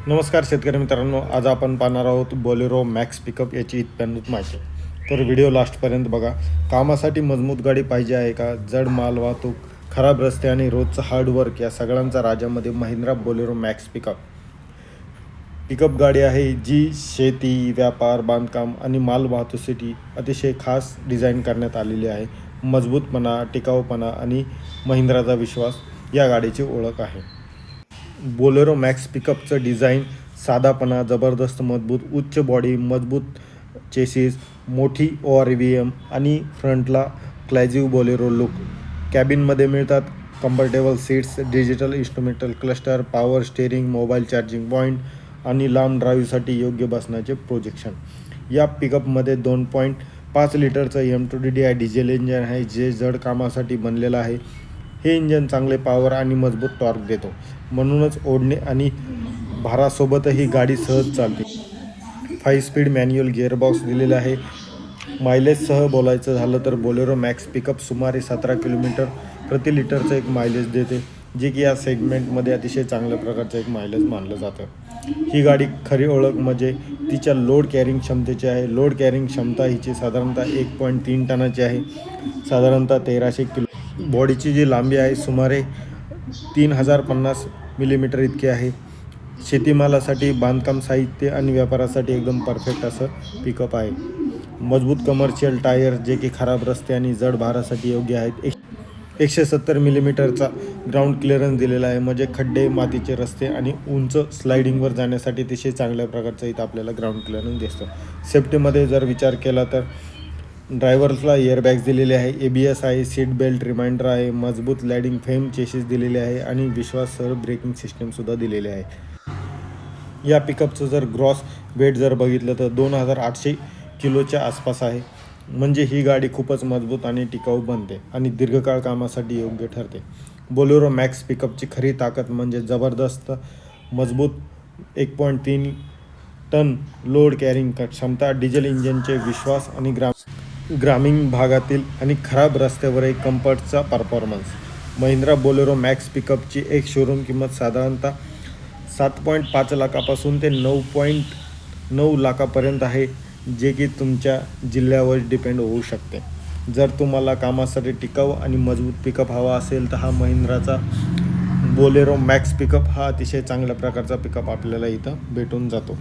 नमस्कार शेतकरी मित्रांनो, आज आपण पाहणार आहोत बोलेरो मॅक्स पिकअप याची इत्यादि माहिती. तर व्हिडिओ लास्टपर्यंत बघा. कामासाठी मजबूत गाडी पाहिजे आहे का? जड माल वाहतूक, खराब रस्ते आणि रोजचं हार्डवर्क या सगळ्यांचा राज्यामध्ये महिंद्रा बोलेरो मॅक्स पिकअप गाडी आहे, जी शेती, व्यापार, बांधकाम आणि माल वाहतुकीसाठी अतिशय खास डिझाईन करण्यात आलेली आहे. मजबूतपणा, टिकाऊपणा आणि महिंद्राचा विश्वास या गाडीची ओळख आहे. बोलेरो मॅक्स पिकअपचं डिझाईन साधापणा, जबरदस्त मजबूत उच्च बॉडी, मजबूत चेसिस, मोठी ORVM आणि फ्रंटला क्लॅझिव बोलेरो लुक. कॅबिनमध्ये मिळतात comfortable seats, digital instrumental cluster, power steering, mobile charging point आणि लांब ड्राईव्हसाठी योग्य बसण्याचे प्रोजेक्शन. या पिकअपमध्ये 2.5 लिटरचं M2DDI डिझेल इंजन आहे, जे जड कामासाठी बनलेलं आहे. हे इंजन चांगले पॉवर आणि मजबूत टॉर्क देतो, म्हणूनच ओढणे आणि भारासोबतही गाडी सहज चालते. 5 स्पीड मॅन्युअल गिअरबॉक्स दिलेला आहे. मायलेजसह बोलायचं झालं तर बोलेरो मॅक्स पिकअप सुमारे 17 किलोमीटर प्रति लिटरचं एक मायलेज देते, जे की या सेगमेंटमध्ये अतिशय चांगल्या प्रकारचं एक मायलेज मानलं जातं. ही गाडी खरी ओळख म्हणजे तिच्या लोड कॅरिंग क्षमतेची आहे. लोड कॅरिंग क्षमता हिची साधारणतः 1.3 टनाची आहे, साधारणतः 1300 किलो. बॉडीची जी लांबी आहे सुमारे 3050 मिलीमीटर इतकी आहे. शेतीमालासाठी, बांधकाम साहित्य आणि व्यापारासाठी एकदम परफेक्ट असं पिकअप आहे. मजबूत कमर्शियल टायर, जे की खराब रस्ते आणि जड भारासाठी योग्य आहेत. 170 मिलीमीटरचा ग्राउंड क्लिअरन्स दिलेला आहे, म्हणजे खड्डे, मातीचे रस्ते आणि उंच स्लायडिंगवर जाण्यासाठी अतिशय चांगल्या प्रकारचं इथं आपल्याला ग्राउंड क्लिअरन्स दिसतं. सेफ्टीमध्ये जर विचार केला तर ड्रायव्हर्सला एअरबॅग्स दिलेले आहे, ABS आहे, सीट बेल्ट रिमाइंडर आहे, मजबूत लॅडिंग फेम चेसिस दिलेले आहे आणि विश्वासार्ह ब्रेकिंग सिस्टमसुद्धा दिलेले आहे. या पिकअपचं जर ग्रॉस वेट जर बघितलं तर 2800 किलोच्या आसपास आहे, म्हणजे ही गाडी खूपच मजबूत आणि टिकाऊ बनते आणि दीर्घकाळ कामासाठी योग्य ठरते. बोलेरो मॅक्स पिकअपची खरी ताकद म्हणजे जबरदस्त मजबूत 1.3 टन लोड कॅरिंग क्षमता, डिझेल इंजिनचे विश्वास आणि ग्रामीण भागातील आणि खराब रस्त्यावरही कम्फर्टचा परफॉर्मन्स. महिंद्रा बोलेरो मॅक्स पिकअपची एक शोरूम किंमत साधारणतः 7.5 लाखापासून ते 9.9 लाखापर्यंत आहे, जे की तुमच्या जिल्ह्यावर डिपेंड होऊ शकते. जर तुम्हाला कामासाठी टिकाऊ आणि मजबूत पिकअप हवा असेल तर हा महिंद्राचा बोलेरो मॅक्स पिकअप हा अतिशय चांगल्या प्रकारचा पिकअप आपल्याला इथं भेटून जातो.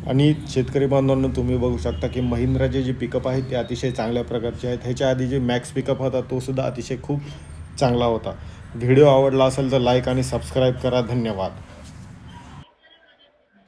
आणि शेतकरी बांधवांनो, तुम्ही बघू शकता की महिंद्राचे जे पिकअप आहेत ते अतिशय चांगल्या प्रकारचे आहेत. ह्याच्या आधी जे मॅक्स पिकअप होता तो सुद्धा अतिशय खूप चांगला होता. व्हिडिओ आवडला असेल तर लाईक आणि सबस्क्राईब करा. धन्यवाद.